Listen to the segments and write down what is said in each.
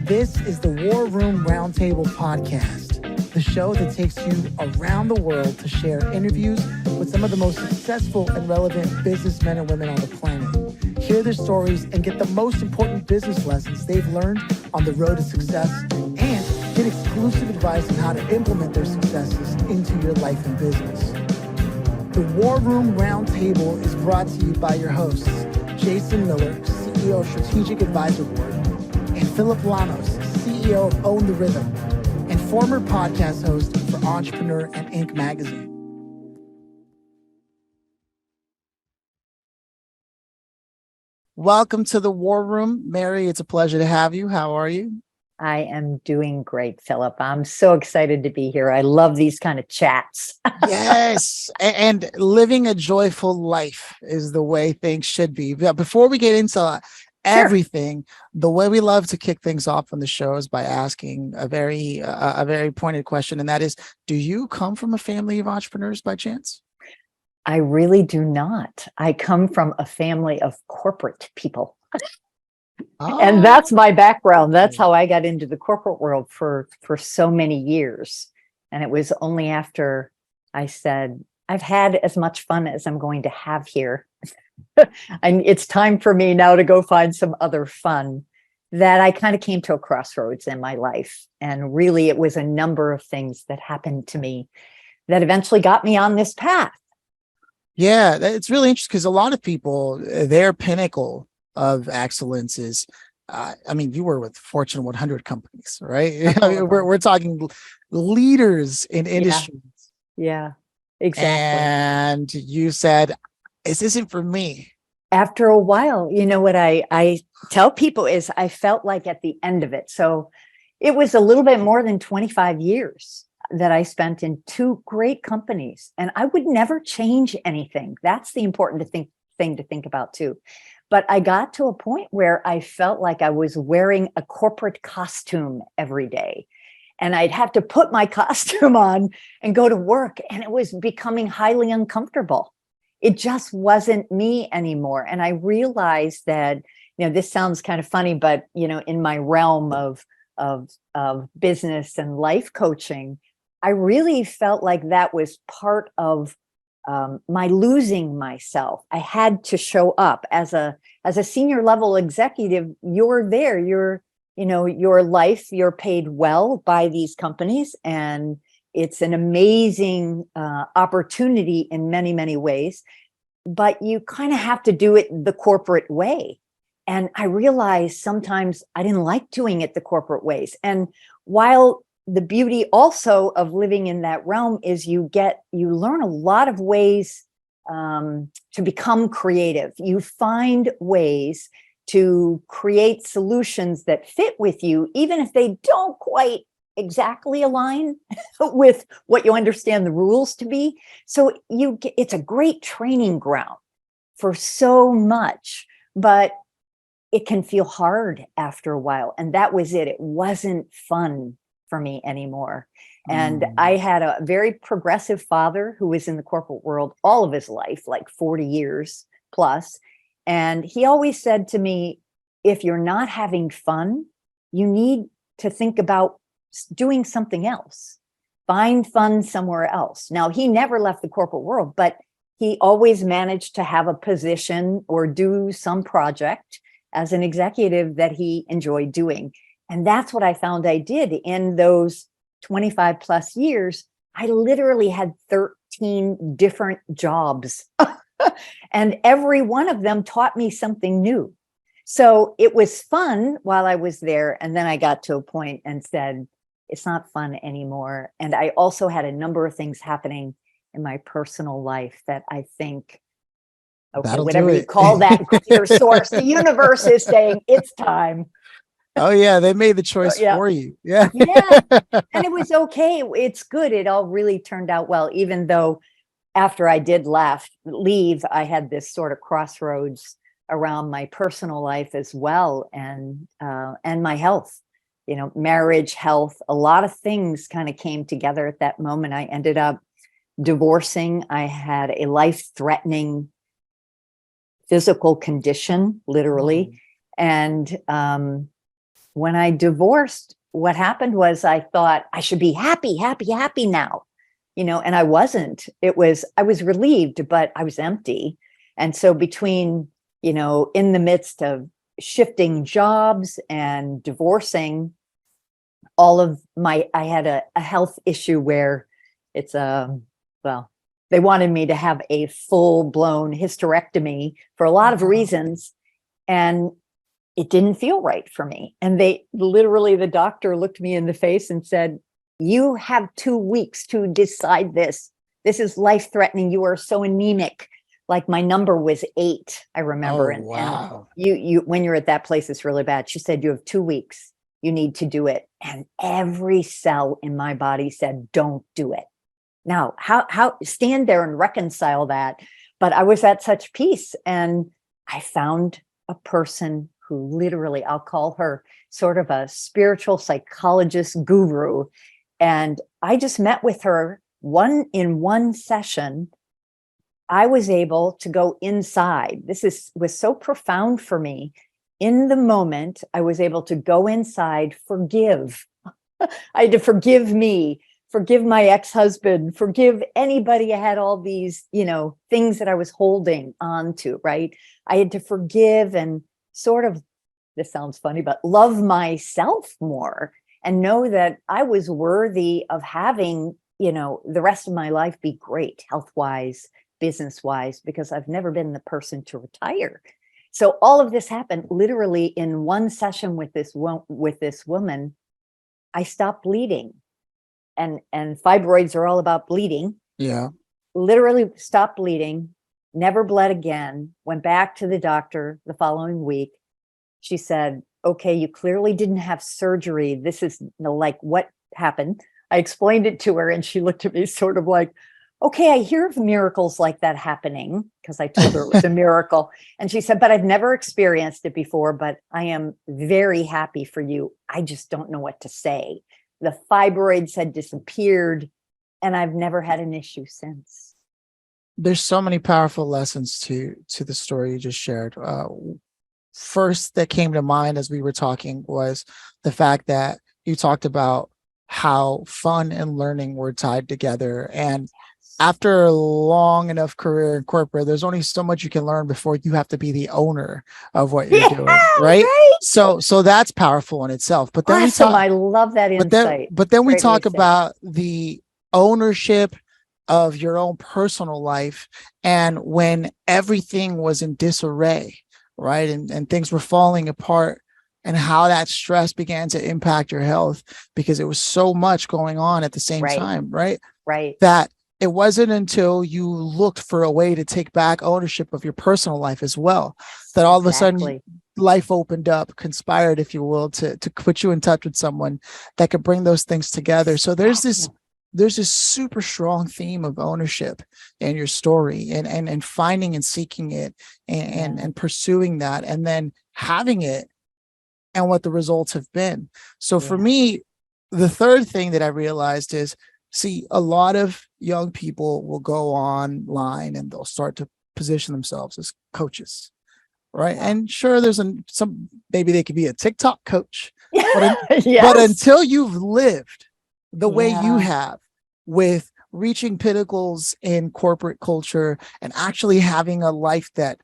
This is the War Room Roundtable Podcast, the show that takes you around the world to share interviews with some of the most successful and relevant businessmen and women on the planet. Hear their stories and get the most important business lessons they've learned on the road to success, and get exclusive advice on how to implement their successes into your life and business. The War Room Roundtable is brought to you by your hosts, Jason Miller, CEO of Strategic Advisor Board, and Phillip Lanos, CEO of Own the Rhythm, and former podcast host for Entrepreneur and Inc. magazine. Welcome to the War Room. Mary, it's a pleasure to have you. How are you? I am doing great, Phillip. I'm so excited to be here. I love these kind of chats. Yes. And living a joyful life is the way things should be. But before we get into everything, the way we love to kick things off on the show is by asking a very pointed question. And that is, do you come from a family of entrepreneurs by chance? I really do not. I come from a family of corporate people. And that's my background. That's how I got into the corporate world for so many years. And it was only after I said, I've had as much fun as I'm going to have here. And it's time for me now to go find some other fun, that I kind of came to a crossroads in my life. And really, it was a number of things that happened to me that eventually got me on this path. Yeah, it's really interesting because a lot of people, their pinnacle of excellence is, you were with Fortune 100 companies, right? We're talking leaders in industries. Yeah, exactly. And you said, this isn't for me. After a while, you know what I tell people is I felt like at the end of it. So it was a little bit more than 25 years that I spent in two great companies, and I would never change anything. That's the important thing to think about too. But I got to a point where I felt like I was wearing a corporate costume every day, and I'd have to put my costume on and go to work, and it was becoming highly uncomfortable. It just wasn't me anymore. And I realized that, this sounds kind of funny, but, in my realm of business and life coaching, I really felt like that was part of my losing myself. I had to show up as a senior level executive. You're there, your life, you're paid well by these companies, and it's an amazing opportunity in many, many ways, but you kind of have to do it the corporate way. And I realized sometimes I didn't like doing it the corporate ways. And while the beauty also of living in that realm is you learn a lot of ways to become creative. You find ways to create solutions that fit with you, even if they don't quite exactly align with what you understand the rules to be. So it's a great training ground for so much, but it can feel hard after a while. And that was it. It wasn't fun for me anymore. And I had a very progressive father who was in the corporate world all of his life, like 40 years plus. And he always said to me, if you're not having fun, you need to think about doing something else. Find fun somewhere else. Now, he never left the corporate world, but he always managed to have a position or do some project as an executive that he enjoyed doing. And that's what I found I did in those 25 plus years. I literally had 13 different jobs and every one of them taught me something new. So it was fun while I was there. And then I got to a point and said, it's not fun anymore. And I also had a number of things happening in my personal life that I think, whatever you call that greater source, the universe is saying it's time. Oh yeah, they made the choice for you. Yeah. And it was okay. It's good. It all really turned out well, even though after I did leave, I had this sort of crossroads around my personal life as well, and my health. Marriage, health, a lot of things kind of came together at that moment. I ended up divorcing. I had a life-threatening physical condition, literally. And when I divorced, what happened was I thought I should be happy, happy, happy now, and I wasn't. I was relieved, but I was empty. And so between, in the midst of shifting jobs and divorcing, I had a health issue where it's they wanted me to have a full-blown hysterectomy for a lot of reasons, and it didn't feel right for me. And the doctor looked me in the face and said, "You have 2 weeks to decide this. This is life-threatening. You are so anemic." Like my number was 8, I remember. Oh, wow. And you when you're at that place, it's really bad. She said, "You have 2 weeks. You need to do it." And every cell in my body said, "Don't do it." Now, how stand there and reconcile that? But I was at such peace, and I found a person who literally, I'll call her sort of a spiritual psychologist guru. And I just met with her in one session. I was able to go inside. Was so profound for me. In the moment, I was able to go inside, forgive. I had to forgive me, forgive my ex-husband, forgive anybody. I had all these, things that I was holding on to, right? I had to forgive and sort of, this sounds funny, but love myself more and know that I was worthy of having, the rest of my life be great, health-wise, business-wise, because I've never been the person to retire. So all of this happened literally in one session with this woman. I stopped bleeding. And fibroids are all about bleeding. Yeah. Literally stopped bleeding, never bled again, went back to the doctor the following week. She said, "Okay, you clearly didn't have surgery. This is like what happened." I explained it to her and she looked at me sort of like, "Okay, I hear of miracles like that happening," because I told her it was a miracle. And she said, "But I've never experienced it before, but I am very happy for you. I just don't know what to say." The fibroids had disappeared, and I've never had an issue since. There's so many powerful lessons to the story you just shared. First that came to mind as we were talking was the fact that you talked about how fun and learning were tied together. And after a long enough career in corporate, there's only so much you can learn before you have to be the owner of what you're doing, right? So that's powerful in itself. But then I love that insight. But then we talk about the ownership of your own personal life, and when everything was in disarray, right? And things were falling apart, and how that stress began to impact your health because it was so much going on at the same time, right? Right. That it wasn't until you looked for a way to take back ownership of your personal life as well, that all of a sudden life opened up, conspired, if you will, to put you in touch with someone that could bring those things together. So there's this super strong theme of ownership in your story, and finding and seeking it and pursuing that, and then having it, and what the results have been. So for me, the third thing that I realized is, see, a lot of young people will go online and they'll start to position themselves as coaches, right? And sure, there's some, maybe they could be a TikTok coach, but, but until you've lived the way you have, with reaching pinnacles in corporate culture and actually having a life that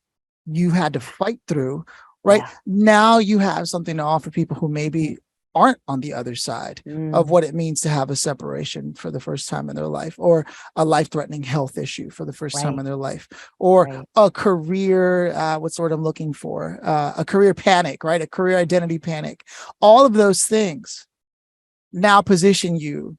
you had to fight through, right? Now you have something to offer people who maybe aren't on the other side of what it means to have a separation for the first time in their life, or a life-threatening health issue for the first time in their life, or a career, what's the word I'm looking for? A career panic, right? A career identity panic. All of those things now position you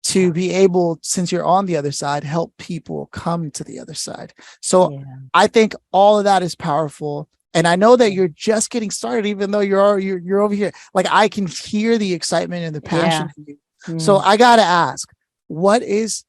to be able, since you're on the other side, help people come to the other side. So I think all of that is powerful. And I know that you're just getting started, even though you're over here. Like, I can hear the excitement and the passion in you. So I got to ask, what is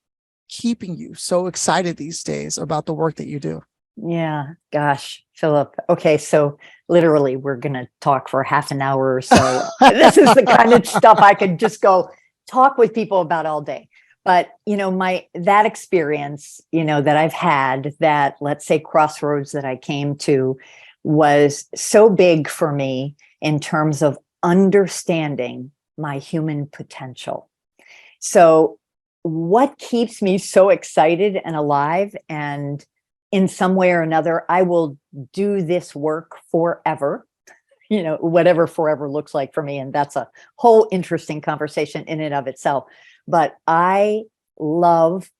keeping you so excited these days about the work that you do? Yeah, gosh, Phillip. Okay, so literally we're going to talk for half an hour or so. This is the kind of stuff I could just go talk with people about all day. But, that experience, that I've had, that, let's say, crossroads that I came to, was so big for me in terms of understanding my human potential. So what keeps me so excited and alive, and in some way or another, I will do this work forever, whatever forever looks like for me. And that's a whole interesting conversation in and of itself. But I love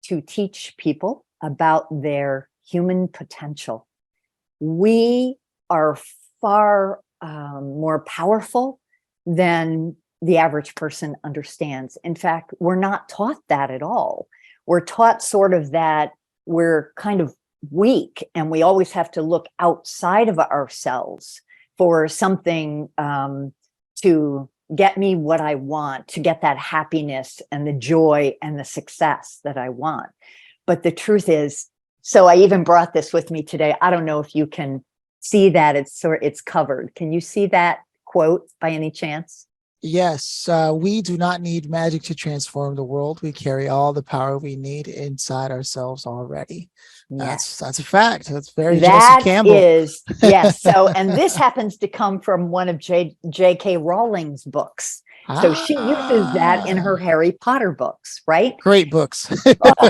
to teach people about their human potential. We are far more powerful than the average person understands. In fact, we're not taught that at all. We're taught sort of that we're kind of weak and we always have to look outside of ourselves for something to get me what I want, to get that happiness and the joy and the success that I want. But the truth is, so I even brought this with me today. I don't know if you can see that it's covered. Can you see that quote by any chance? Yes, we do not need magic to transform the world. We carry all the power we need inside ourselves already. Yes. That's a fact. That's very Joseph That Campbell. is, yes. So, and this happens to come from one of J.K. Rowling's books. So she uses that in her Harry Potter books, right? Great books.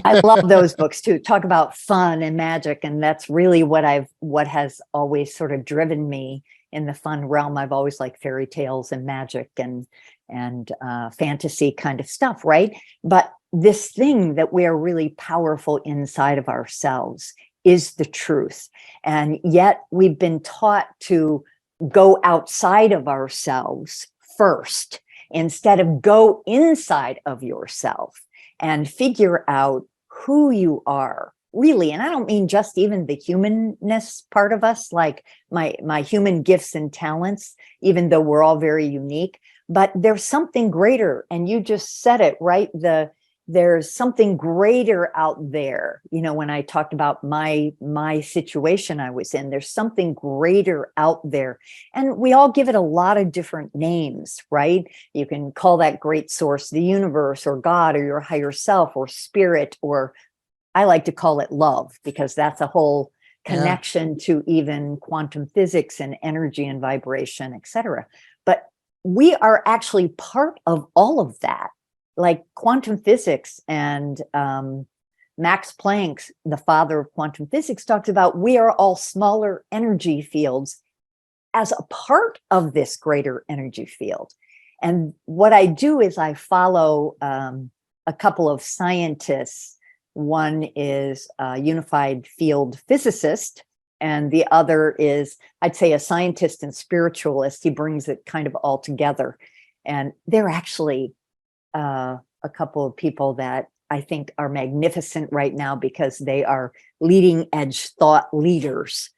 I love those books too. Talk about fun and magic. And that's really what has always sort of driven me in the fun realm. I've always liked fairy tales and magic and fantasy kind of stuff, right? But this thing that we are really powerful inside of ourselves is the truth. And yet we've been taught to go outside of ourselves first, instead of go inside of yourself and figure out who you are really. And I don't mean just even the humanness part of us, like my human gifts and talents, even though we're all very unique, but there's something greater. And you just said it, right? There's something greater out there. When I talked about my situation I was in, there's something greater out there. And we all give it a lot of different names, right? You can call that great source the universe or God or your higher self or spirit, or I like to call it love, because that's a whole connection to even quantum physics and energy and vibration, etc. But we are actually part of all of that. Like quantum physics and Max Planck, the father of quantum physics, talks about we are all smaller energy fields as a part of this greater energy field. And what I do is I follow a couple of scientists. One is a unified field physicist, and the other is, I'd say, a scientist and spiritualist. He brings it kind of all together. And they're actually a couple of people that I think are magnificent right now, because they are leading edge thought leaders,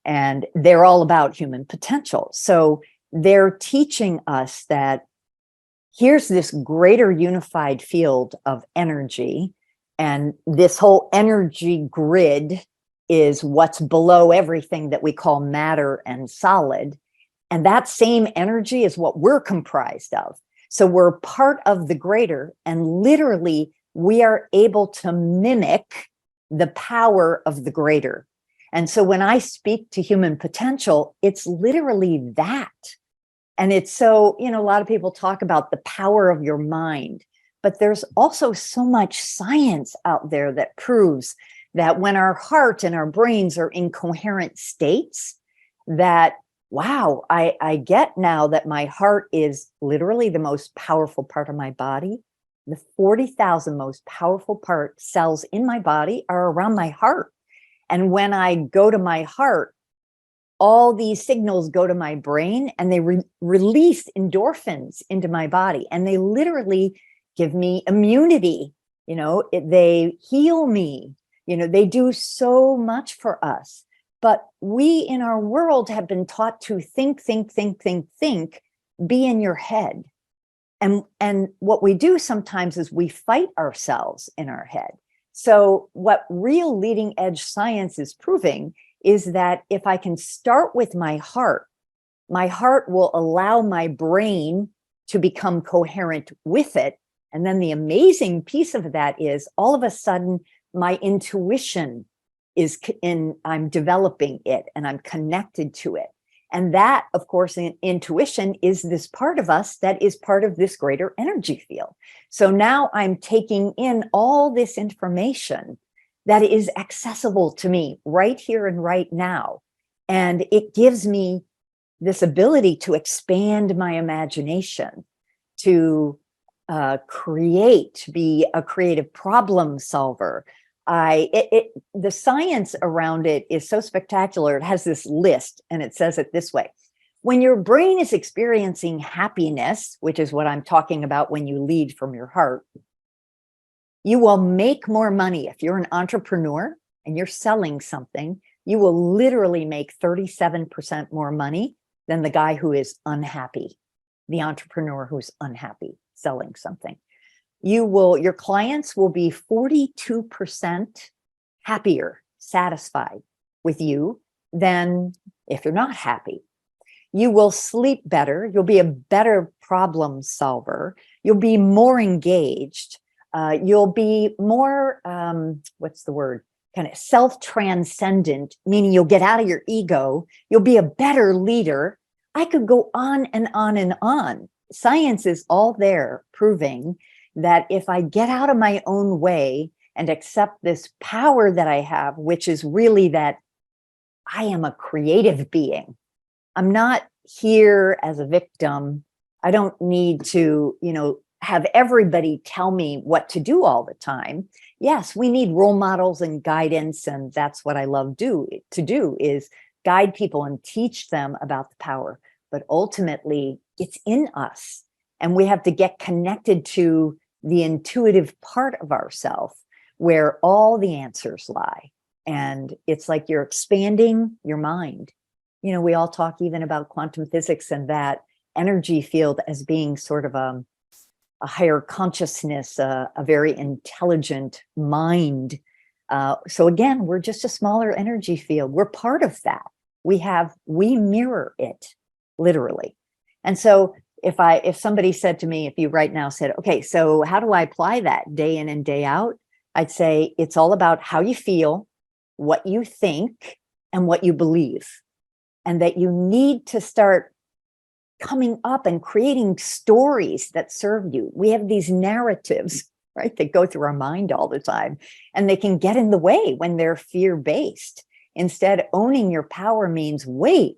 and they're all about human potential. So they're teaching us that here's this greater unified field of energy, and this whole energy grid is what's below everything that we call matter and solid. And that same energy is what we're comprised of. So we're part of the greater, and literally we are able to mimic the power of the greater. And so when I speak to human potential, it's literally that. And it's so, a lot of people talk about the power of your mind, but there's also so much science out there that proves that when our heart and our brains are in coherent states, that wow, I get now that my heart is literally the most powerful part of my body. The 40,000 most powerful cells in my body are around my heart. And when I go to my heart, all these signals go to my brain, and they release endorphins into my body. And they literally give me immunity. They heal me. They do so much for us. But we in our world have been taught to think, be in your head. And what we do sometimes is we fight ourselves in our head. So what real leading edge science is proving is that if I can start with my heart will allow my brain to become coherent with it. And then the amazing piece of that is all of a sudden my intuition I'm developing it, and I'm connected to it. And that, of course, intuition is this part of us that is part of this greater energy field. So now I'm taking in all this information that is accessible to me right here and right now. And it gives me this ability to expand my imagination, to create, to be a creative problem solver. The science around it is so spectacular. It has this list, and it says it this way. When your brain is experiencing happiness, which is what I'm talking about when you lead from your heart, you will make more money. If you're an entrepreneur and you're selling something, you will literally make 37% more money than the guy who is unhappy, the entrepreneur who's unhappy selling something. Your clients will be 42% happier, satisfied with you than if you're not happy. You will sleep better. You'll be a better problem solver. You'll be more engaged. You'll be more, what's the word? Kind of self-transcendent, meaning you'll get out of your ego. You'll be a better leader. I could go on and on and on. Science is all there proving that if I get out of my own way and accept this power that I have, which is really that I am a creative being. I'm not here as a victim. I don't need to, have everybody tell me what to do all the time. Yes, we need role models and guidance, and that's what I love to do is guide people and teach them about the power. But ultimately, it's in us, and we have to get connected to the intuitive part of ourselves where all the answers lie. And it's like you're expanding your mind. We all talk even about quantum physics and that energy field as being sort of a higher consciousness, a very intelligent mind. So again, we're just a smaller energy field. We're part of that. We mirror it, literally. And so if somebody said to me, if you right now said, okay, so how do I apply that day in and day out? I'd say it's all about how you feel, what you think, and what you believe. And that you need to start coming up and creating stories that serve you. We have these narratives, right, that go through our mind all the time, and they can get in the way when they're fear-based. Instead, owning your power means, wait,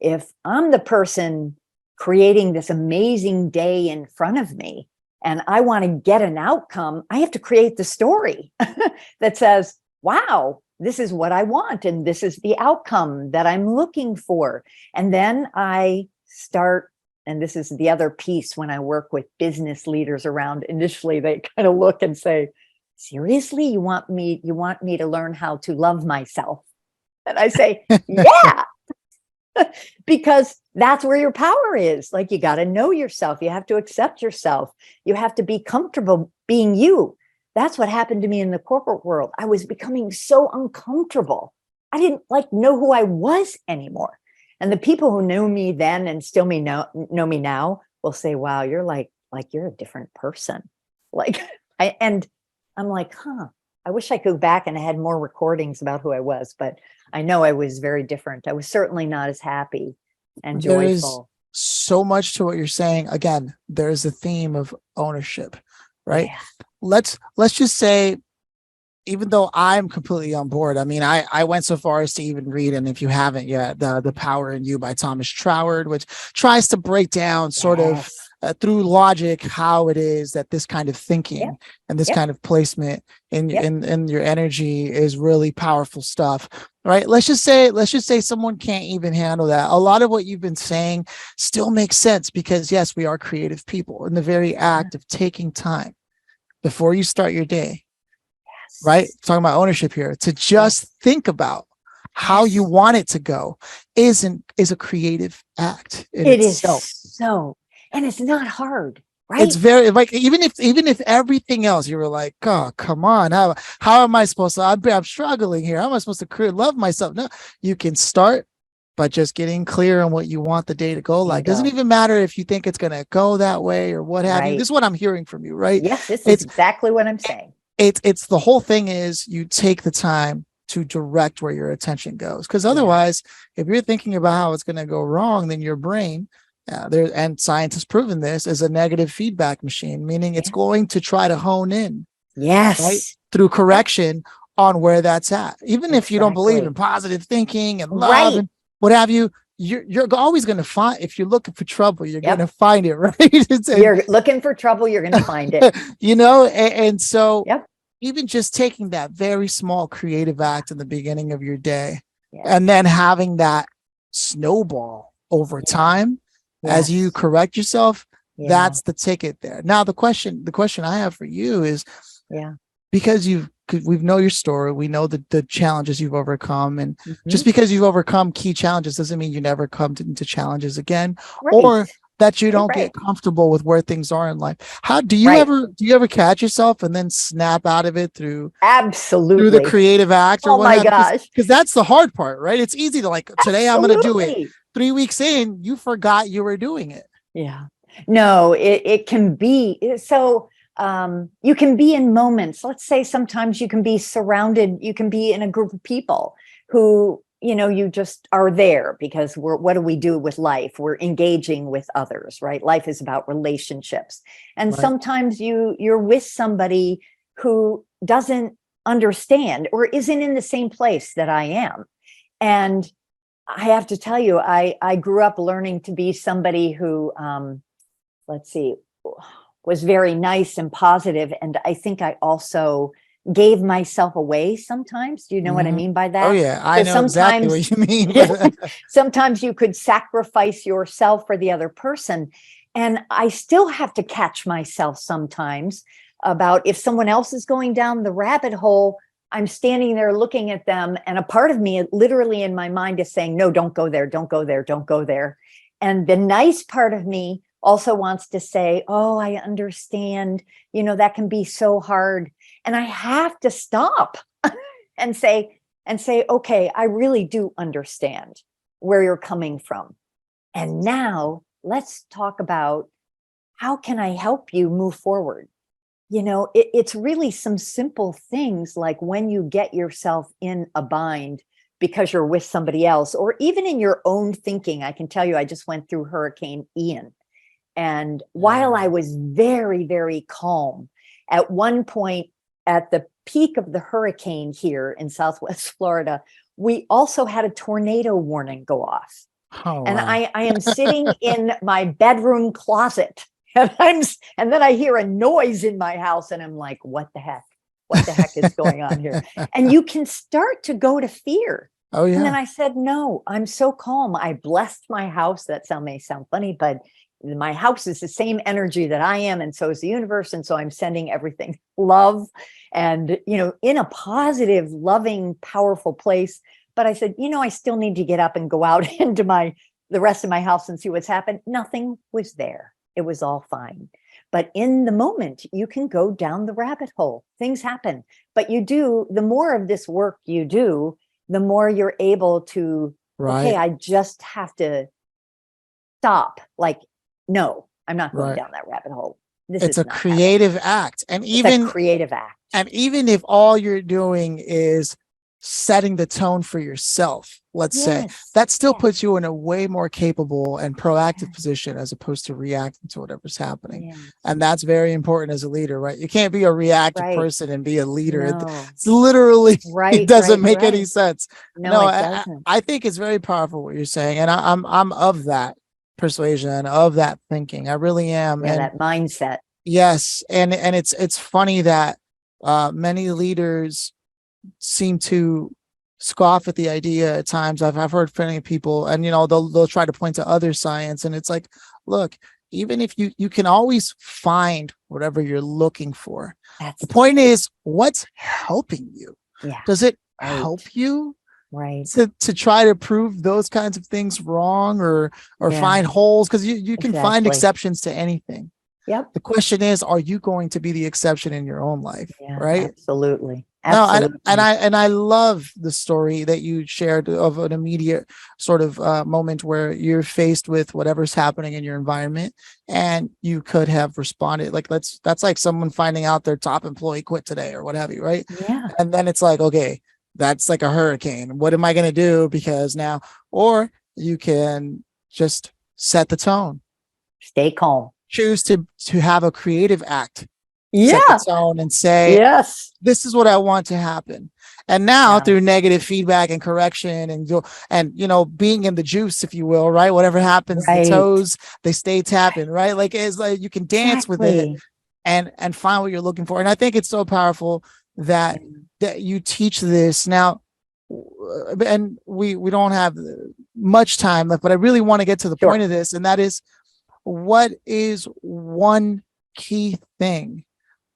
if I'm the person creating this amazing day in front of me, and I want to get an outcome, I have to create the story that says, wow, this is what I want, and this is the outcome that I'm looking for. And then I start, and this is the other piece when I work with business leaders around, initially they kind of look and say, seriously, you want me to learn how to love myself? And I say, yeah. Because that's where your power is. Like, you got to know yourself. You have to accept yourself. You have to be comfortable being you. That's what happened to me in the corporate world. I was becoming so uncomfortable. I didn't know who I was anymore. And the people who knew me then and still know me now will say, wow, you're like you're a different person. And I'm like, I wish I could go back and I had more recordings about who I was, but I know I was very different. I was certainly not as happy and joyful. There's so much to what you're saying. Again, there's a theme of ownership, right? Yeah. Let's just say, even though I'm completely on board, I mean, I went so far as to even read, and if you haven't yet, The Power in You by Thomas Troward, which tries to break down sort of through logic how it is that this kind of thinking and this kind of placement in your energy is really powerful stuff, right? Let's just say someone can't even handle that. A lot of what you've been saying still makes sense, because yes, we are creative people. In the very act of taking time before you start your day, right? Talking about ownership here, to just think about how you want it to go is a creative act. It is so, and it's not hard, right? It's very, even if everything else you were like, oh, come on, how am I supposed to? I'm struggling here. How am I supposed to love myself? No, you can start by just getting clear on what you want the day to go like. Doesn't even matter if you think it's going to go that way or what have you. This is what I'm hearing from you, right? Yes, this is exactly what I'm saying. It's the whole thing is you take the time to direct where your attention goes. Because otherwise, if you're thinking about how it's going to go wrong, then your brain, and science has proven this, is a negative feedback machine, meaning it's going to try to hone in, right, through correction on where that's at. Even if you don't believe in positive thinking and love and what have you, you're always going to find, if you're looking for trouble, you're going to find it, right? You're looking for trouble, you're going to find it. And so even just taking that very small creative act in the beginning of your day, and then having that snowball over time as you correct yourself, that's the ticket there. Now, the question I have for you is, because we know your story, we know the challenges you've overcome, and just because you've overcome key challenges doesn't mean you never come into challenges again, or that you don't get comfortable with where things are in life. How do you ever catch yourself and then snap out of it through the creative act? Or my gosh, because that's the hard part, right? It's easy to today I'm going to do it. 3 weeks in, you forgot you were doing it. No, it can be so. You can be in moments. Let's say sometimes you can be surrounded, you can be in a group of people who, you just are there because what do we do with life? We're engaging with others, right? Life is about relationships. And sometimes you're with somebody who doesn't understand or isn't in the same place that I am. And I have to tell you, I grew up learning to be somebody who, was very nice and positive. And I think I also gave myself away sometimes. Do you know what I mean by that? Oh, yeah. I know exactly what you mean. Sometimes you could sacrifice yourself for the other person. And I still have to catch myself sometimes about if someone else is going down the rabbit hole, I'm standing there looking at them. And a part of me literally in my mind is saying, no, don't go there. Don't go there. Don't go there. And the nice part of me also wants to say, oh, I understand, that can be so hard. And I have to stop and say, okay, I really do understand where you're coming from. And now let's talk about how can I help you move forward? It's really some simple things like when you get yourself in a bind because you're with somebody else, or even in your own thinking. I can tell you, I just went through Hurricane Ian. And while I was very, very calm, at one point at the peak of the hurricane here in Southwest Florida, we also had a tornado warning go off. And I am sitting in my bedroom closet and then I hear a noise in my house and I'm like, what the heck? What the heck is going on here? And you can start to go to fear. Oh, yeah. And then I said, no, I'm so calm. I blessed my house. That may sound funny, but my house is the same energy that I am, and so is the universe. And so I'm sending everything love and, in a positive, loving, powerful place. But I said, I still need to get up and go out into the rest of my house and see what's happened. Nothing was there. It was all fine. But in the moment, you can go down the rabbit hole. Things happen. But the more of this work you do, the more you're able to, okay, I just have to stop. No, I'm not going down that rabbit hole. It's a creative act. And even if all you're doing is setting the tone for yourself, let's say, that still puts you in a way more capable and proactive position as opposed to reacting to whatever's happening. And that's very important as a leader, right? You can't be a reactive person and be a leader. No. It's literally, it doesn't make any sense. No, it doesn't. I think it's very powerful what you're saying. And I'm of that persuasion and of that thinking. I really am. And that mindset. Yes. And it's funny that many leaders seem to scoff at the idea at times. I've heard plenty of people, and they'll try to point to other science, and it's like, look, even if you can always find whatever you're looking for. The point is, what's helping you? Does it help you? To try to prove those kinds of things wrong or find holes, because you can find exceptions to anything. The question is, are you going to be the exception in your own life? Right? Absolutely. No, and I love the story that you shared of an immediate sort of moment where you're faced with whatever's happening in your environment and you could have responded. Like that's like someone finding out their top employee quit today or what have you, right? Yeah. And then it's like, okay, that's like a hurricane. What am I going to do? Because now, or you can just set the tone, Stay calm. choose to have a creative act, Yeah. set the tone and say, Yes. this is what I want to happen. And now Yeah. through negative feedback and correction and being in the juice, if you will, right? Whatever happens, the Right. toes, they stay tapping, right? Like it's like you can dance with it Exactly. and find what you're looking for. And I think it's so powerful that you teach this now. And we don't have much time left, but I really want to get to the Sure. point of this, and that is, what is one key thing,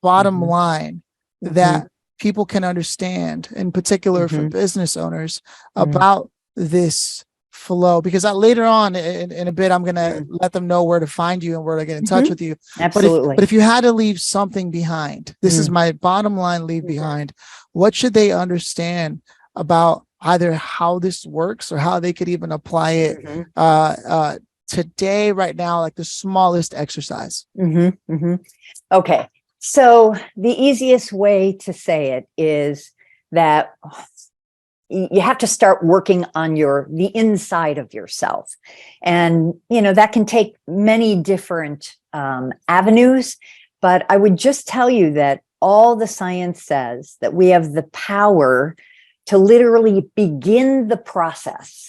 bottom line, that people can understand, in particular for business owners, about this flow? Because later on in a bit, I'm going to let them know where to find you and where to get in touch with you. Absolutely. But if you had to leave something behind, this is my bottom line, leave behind, what should they understand about either how this works or how they could even apply it today, right now, like the smallest exercise? Okay. So the easiest way to say it is that you have to start working on the inside of yourself. And, that can take many different avenues, but I would just tell you that all the science says that we have the power to literally begin the process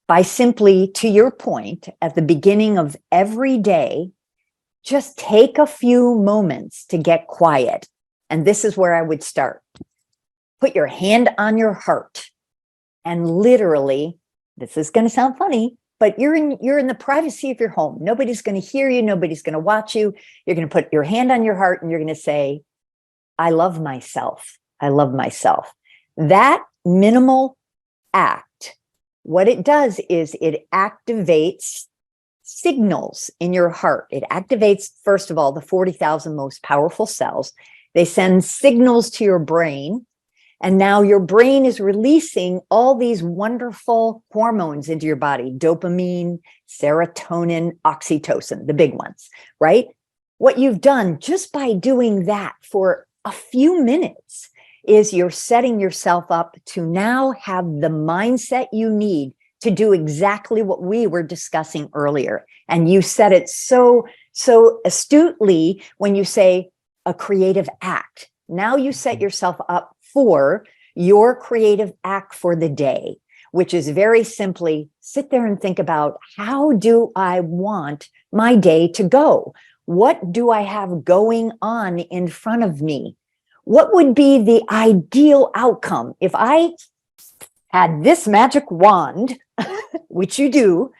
by simply, to your point, at the beginning of every day, just take a few moments to get quiet. And this is where I would start. Put your hand on your heart and literally, this is going to sound funny, but you're in the privacy of your home. Nobody's going to hear you. Nobody's going to watch you. You're going to put your hand on your heart and you're going to say, I love myself. I love myself. That minimal act, what it does is it activates signals in your heart. It activates, first of all, the 40,000 most powerful cells. They send signals to your brain. And now your brain is releasing all these wonderful hormones into your body: dopamine, serotonin, oxytocin, the big ones, right? What you've done just by doing that for a few minutes is you're setting yourself up to now have the mindset you need to do exactly what we were discussing earlier. And you said it so astutely when you say a creative act. Now you set yourself up for your creative act for the day, which is very simply sit there and think about, how do I want my day to go? What do I have going on in front of me? What would be the ideal outcome if I had this magic wand, which you do,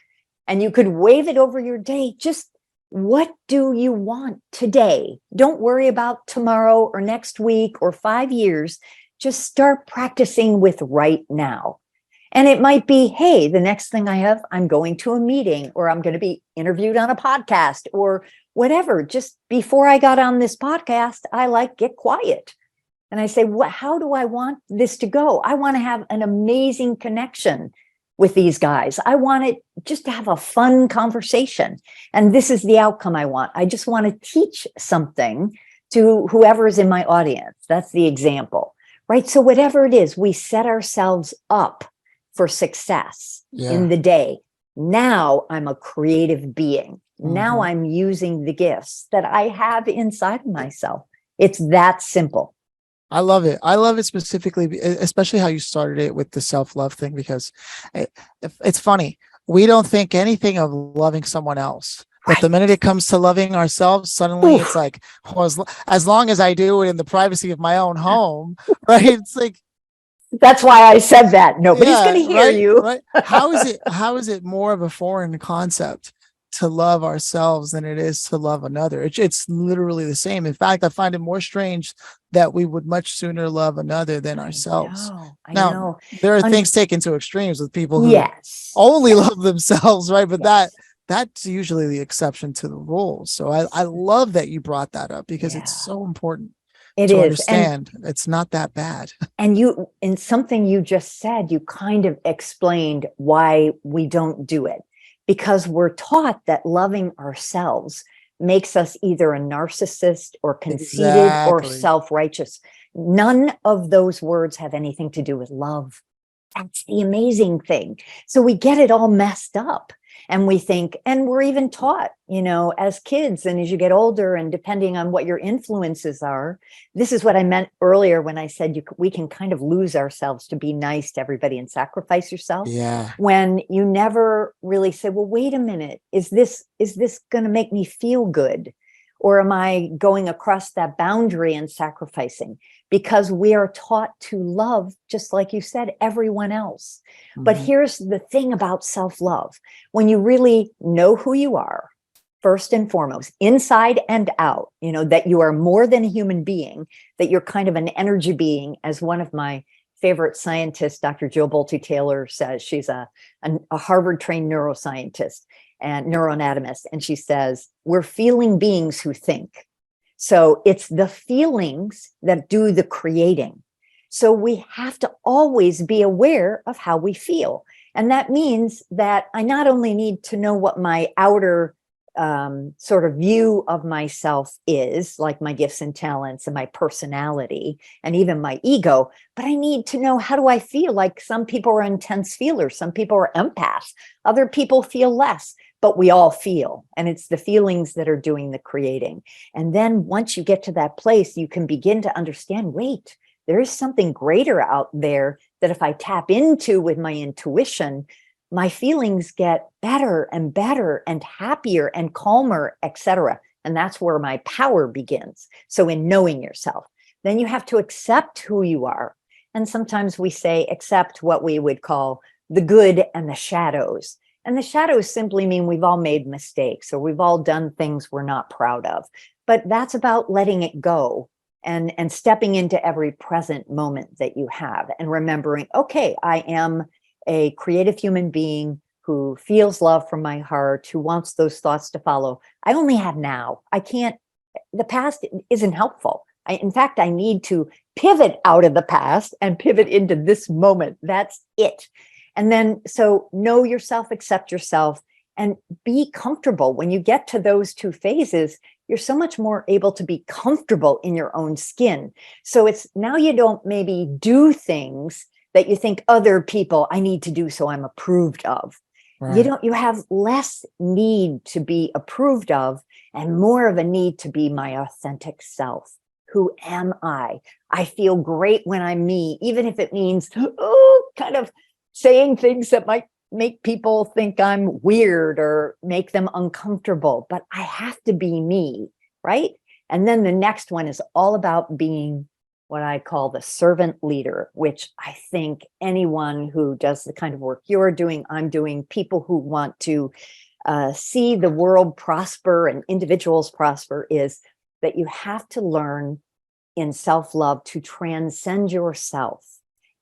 and you could wave it over your day? Just what do you want today? Don't worry about tomorrow or next week or 5 years. Just start practicing with right now. And it might be, hey, the next thing I have, I'm going to a meeting, or I'm going to be interviewed on a podcast, or whatever. Just before I got on this podcast, I get quiet. And I say, how do I want this to go? I want to have an amazing connection with these guys. I want it just to have a fun conversation. And this is the outcome I want. I just want to teach something to whoever is in my audience. That's the example, right? So whatever it is, we set ourselves up for success in the day. Now I'm a creative being. Now I'm using the gifts that I have inside of myself. It's that simple. I love it. I love it specifically, especially how you started it with the self-love thing, because it's funny. We don't think anything of loving someone else. But the minute it comes to loving ourselves, suddenly it's like, well, as long as I do it in the privacy of my own home, right? It's like, that's why I said that. Nobody's going to hear you. Right? How is it more of a foreign concept to love ourselves than it is to love another? It's literally the same. In fact, I find it more strange that we would much sooner love another than ourselves. I know. There are things taken to extremes with people who only love themselves, right? But that's usually the exception to the rule. So I love that you brought that up, because it's so important to understand it's not that bad. And in something you just said, you kind of explained why we don't do it. Because we're taught that loving ourselves makes us either a narcissist or conceited or self-righteous. none of those words have anything to do with love. That's the amazing thing. So we get it all messed up. And we think, and we're even taught, as kids and as you get older, and depending on what your influences are, this is what I meant earlier when I said we can kind of lose ourselves to be nice to everybody and sacrifice yourself. Yeah. When you never really say, well, wait a minute, is this going to make me feel good? Or am I going across that boundary and sacrificing? Because we are taught to love, just like you said, everyone else. Mm-hmm. But here's the thing about self-love. When you really know who you are, first and foremost, inside and out, that you are more than a human being, that you're kind of an energy being, as one of my favorite scientists, Dr. Jill Bolte Taylor, says. She's a Harvard-trained neuroscientist and neuroanatomist. And she says, we're feeling beings who think. So it's the feelings that do the creating. So we have to always be aware of how we feel. And that means that I not only need to know what my outer sort of view of myself is, like my gifts and talents and my personality and even my ego, but I need to know, how do I feel? Like, some people are intense feelers, some people are empaths, other people feel less, but we all feel. And it's the feelings that are doing the creating. And then once you get to that place, you can begin to understand, wait, there is something greater out there that if I tap into with my intuition, my feelings get better and happier and calmer, etc. And that's where my power begins. So in knowing yourself, then you have to accept who you are. And sometimes we say accept what we would call the good and the shadows. And the shadows simply mean we've all made mistakes, or we've all done things we're not proud of. But that's about letting it go and stepping into every present moment that you have and remembering, okay, I am a creative human being who feels love from my heart, who wants those thoughts to follow. I only have now. The past isn't helpful. In fact, I need to pivot out of the past and pivot into this moment. That's it. And then, so know yourself, accept yourself, and be comfortable. When you get to those two phases, you're so much more able to be comfortable in your own skin. So it's now you don't maybe do things that you think other people, I need to do so I'm approved of. Right. You have less need to be approved of and more of a need to be my authentic self. Who am I? I feel great when I'm me, even if it means, kind of saying things that might make people think I'm weird or make them uncomfortable, but I have to be me, right? And then the next one is all about being what I call the servant leader, which I think anyone who does the kind of work you're doing, I'm doing, people who want to see the world prosper and individuals prosper, is that you have to learn in self-love to transcend yourself.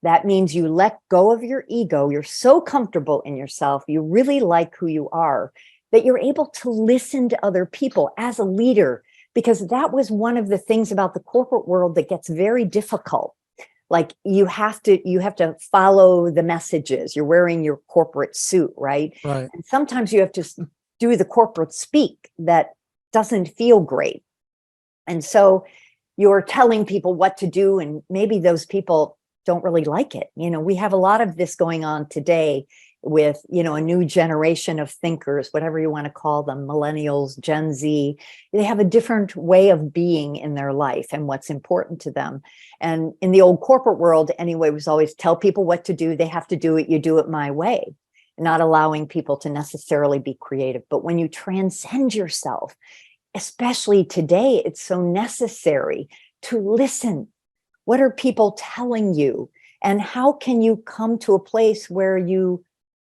That means you let go of your ego. You're so comfortable in yourself. You really like who you are, that you're able to listen to other people as a leader, because that was one of the things about the corporate world that gets very difficult. Like you have to follow the messages. You're wearing your corporate suit, right? Right. And sometimes you have to do the corporate speak that doesn't feel great. And so you're telling people what to do, and maybe those people don't really like it. We have a lot of this going on today with, a new generation of thinkers, whatever you want to call them, millennials, Gen Z. They have a different way of being in their life and what's important to them. And in the old corporate world, anyway, was always tell people what to do. They have to do it. You do it my way, not allowing people to necessarily be creative. But when you transcend yourself, especially today, it's so necessary to listen. What are people telling you? And how can you come to a place where you,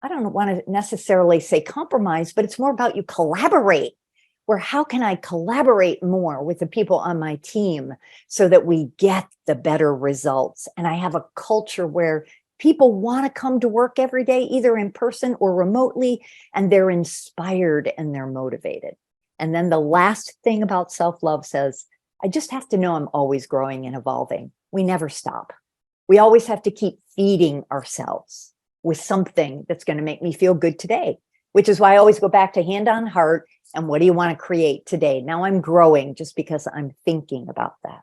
I don't want to necessarily say compromise, but it's more about you collaborate. Where how can I collaborate more with the people on my team so that we get the better results? And I have a culture where people want to come to work every day, either in person or remotely, and they're inspired and they're motivated. And then the last thing about self-love says, I just have to know I'm always growing and evolving. We never stop. We always have to keep feeding ourselves with something that's going to make me feel good today, which is why I always go back to hand on heart. And what do you want to create today? Now I'm growing just because I'm thinking about that.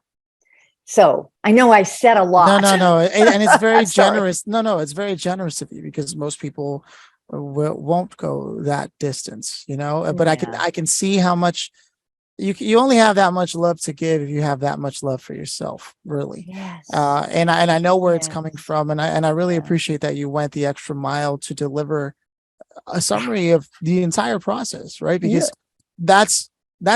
So I know I said a lot. No. And it's very Sorry. generous. No, it's very generous of you because most people won't go that distance, but Yeah. I can see how much you only have that much love to give if you have that much love for yourself, really. Yes. And I know where it's Yes. coming from, and I really Yeah. appreciate that you went the extra mile to deliver a summary of the entire process, right? Because that's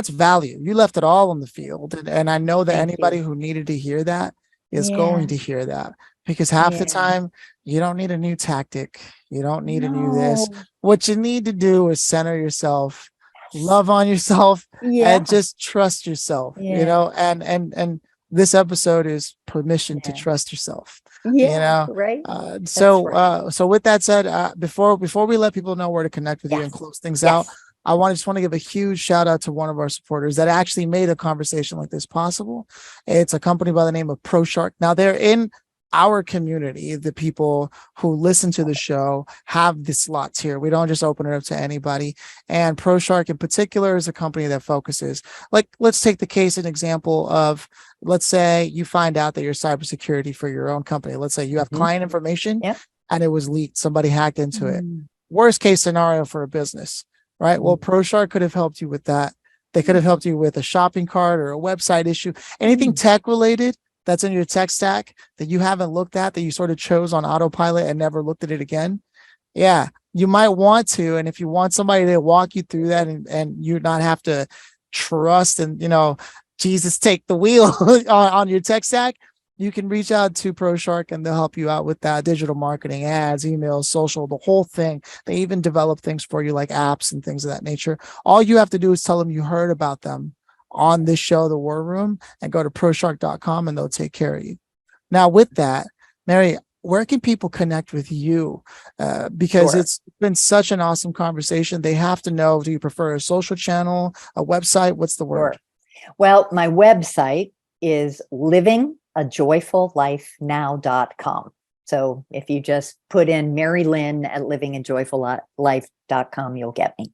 value. You left it all on the field, and I know that Thank anybody you. who needed to hear that is going Yeah. to hear that, because half the Yeah. time you don't need a new tactic, you don't need a new this. No. What you need to do is center yourself, Yes. love on yourself, Yeah. and just trust yourself. Yeah. And this episode is permission to Yeah. trust yourself. Yeah. Right. So right. so with that said, before we let people know where to connect with you and Yes. close things out, Yes. I just want to give a huge shout out to one of our supporters that actually made a conversation like this possible. It's a company by the name of ProShark. Now they're in our community. The people who listen to the show have the slots here. We don't just open it up to anybody. And ProShark in particular is a company that focuses, like, let's take the case, an example of, let's say you find out that your cybersecurity for your own company, let's say you have client information Yep. and it was leaked, somebody hacked into it. Mm. Worst case scenario for a business, right? Well, ProShark could have helped you with that. They could have helped you with a shopping cart or a website issue, anything tech related that's in your tech stack that you haven't looked at, that you sort of chose on autopilot and never looked at it again. Yeah, you might want to. And if you want somebody to walk you through that and you not have to trust and, Jesus, take the wheel on your tech stack, you can reach out to ProShark and they'll help you out with that: digital marketing, ads, emails, social, the whole thing. They even develop things for you like apps and things of that nature. All you have to do is tell them you heard about them on this show, The War Room, and go to proshark.com and they'll take care of you. Now, with that, Mary, where can people connect with you? Because it's been such an awesome conversation. They have to know, do you prefer a social channel, a website? What's the word? Well, my website is livingajoyfullifenow.com. So if you just put in Mary Lynn at livingajoyfulllife.com, you'll get me.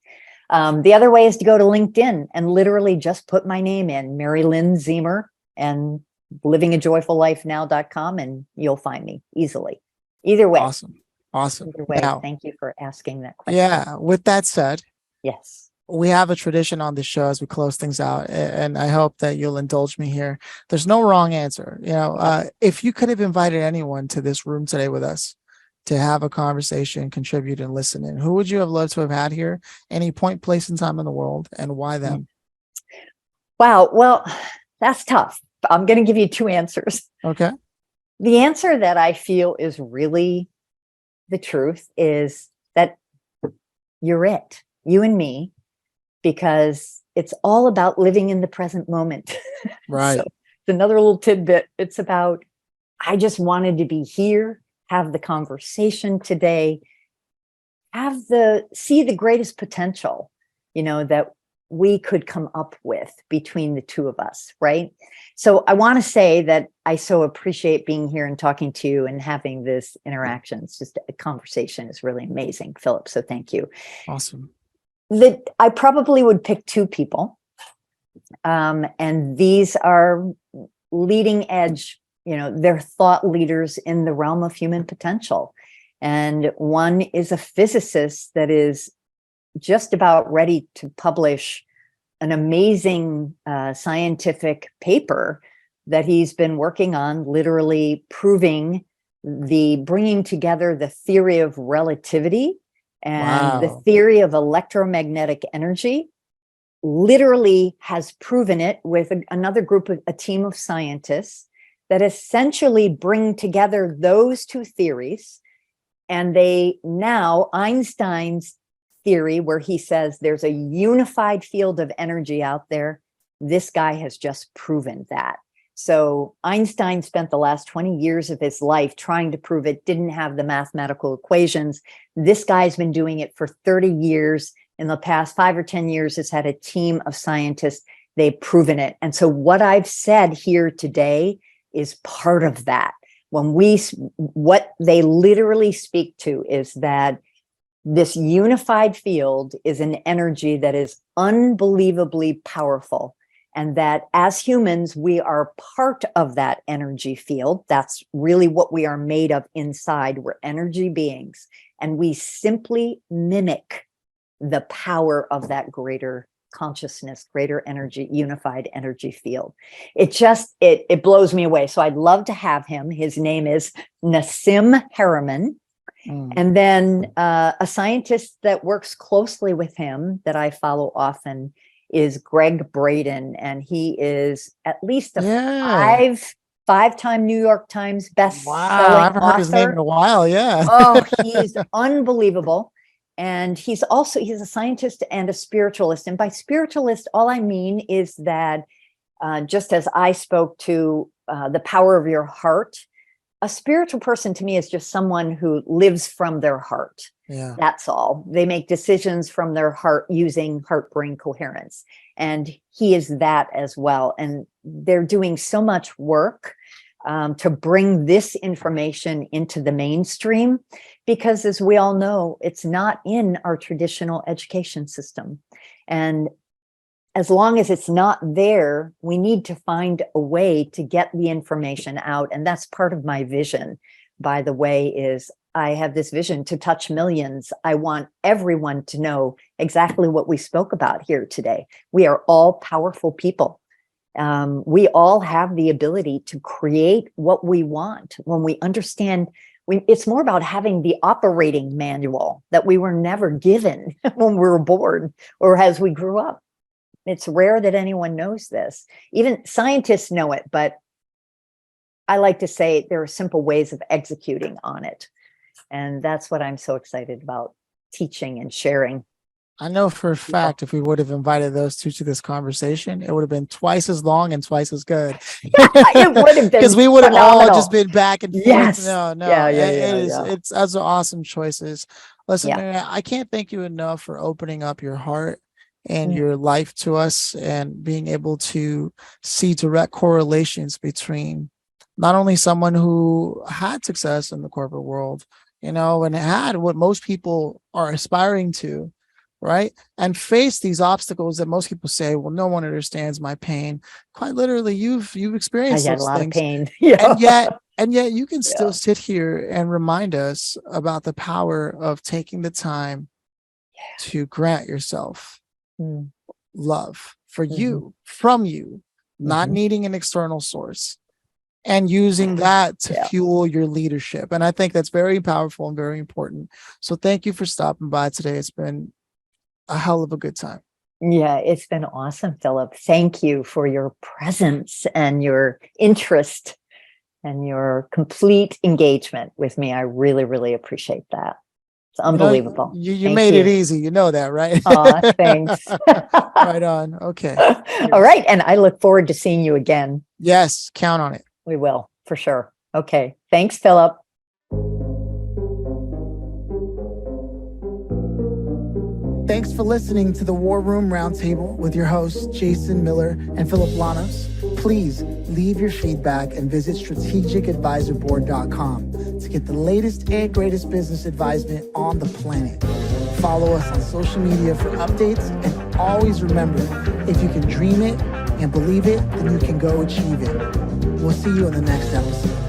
The other way is to go to LinkedIn and literally just put my name in, Mary Lynn Ziemer, and livingajoyfullifenow.com, and you'll find me easily. Either way. Awesome. Either way. Now, thank you for asking that question. Yeah. With that said, yes, we have a tradition on this show as we close things out, and I hope that you'll indulge me here. There's no wrong answer. If you could have invited anyone to this room today with us to have a conversation, contribute, and listen in, who would you have loved to have had here? Any point, place, and time in the world, and why them? Wow. Well, that's tough. I'm going to give you two answers. Okay. The answer that I feel is really the truth is that you're it, you and me, because it's all about living in the present moment. Right. So it's another little tidbit. It's about, I just wanted to be here, have the conversation today, see the greatest potential, that we could come up with between the two of us, right? So I want to say that I so appreciate being here and talking to you and having this interaction. It's just a conversation is really amazing, Phillip. So thank you. Awesome. I probably would pick two people. And these are leading edge, they're thought leaders in the realm of human potential. And one is a physicist that is just about ready to publish an amazing scientific paper that he's been working on, literally proving bringing together the theory of relativity and the theory of electromagnetic energy. Literally has proven it with another group of a team of scientists that essentially bring together those two theories. And Einstein's theory, where he says there's a unified field of energy out there, this guy has just proven that. So Einstein spent the last 20 years of his life trying to prove it, didn't have the mathematical equations. This guy's been doing it for 30 years. In the past 5 or 10 years, has had a team of scientists. They've proven it. And so what I've said here today is part of that. What they literally speak to is that this unified field is an energy that is unbelievably powerful. And that as humans, we are part of that energy field. That's really what we are made of inside. We're energy beings. And we simply mimic the power of that greater consciousness, greater energy, unified energy field. It blows me away. So I'd love to have him. His name is Nassim Harriman. And then a scientist that works closely with him that I follow often is Greg Braden, and he is at least a five-time New York Times best-selling Wow, I haven't heard his name author. in a while. Yeah. Oh, he's unbelievable. And he's a scientist and a spiritualist. And by spiritualist, all I mean is that just as I spoke to the power of your heart, a spiritual person to me is just someone who lives from their heart. Yeah. That's all. They make decisions from their heart using heart-brain coherence. And he is that as well. And they're doing so much work to bring this information into the mainstream, because as we all know, it's not in our traditional education system. And as long as it's not there, we need to find a way to get the information out. And that's part of my vision, by the way, is I have this vision to touch millions. I want everyone to know exactly what we spoke about here today. We are all powerful people. We all have the ability to create what we want when we understand. It's more about having the operating manual that we were never given when we were born or as we grew up. It's rare that anyone knows this. Even scientists know it, but I like to say there are simple ways of executing on it. And that's what I'm so excited about teaching and sharing. I know for a fact if we would have invited those two to this conversation, it would have been twice as long and twice as good. It would have been because we would have all phenomenal. just been back and forth. Yes. No, it's those are awesome choices. Listen, Mary, I can't thank you enough for opening up your heart and your life to us and being able to see direct correlations between not only someone who had success in the corporate world, and had what most people are aspiring to, right? And face these obstacles that most people say, well, no one understands my pain. Quite literally, you've experienced I had those a lot things. of pain. And yet you can still sit here and remind us about the power of taking the time to grant yourself love for you, from you, not needing an external source, and using that to fuel your leadership. And I think that's very powerful and very important. So thank you for stopping by today. It's been a hell of a good time. Yeah, it's been awesome, Phillip. Thank you for your presence and your interest and your complete engagement with me. I really, really appreciate that. It's unbelievable. You made it easy. You know that, right? Thanks. Right on. Okay. All right. And I look forward to seeing you again. Yes. Count on it. We will, for sure. Okay. Thanks, Phillip. Thanks for listening to the War Room Roundtable with your hosts, Jason Miller and Phillip Lanos. Please leave your feedback and visit strategicadvisorboard.com to get the latest and greatest business advisement on the planet. Follow us on social media for updates, and always remember, if you can dream it and believe it, then you can go achieve it. We'll see you in the next episode.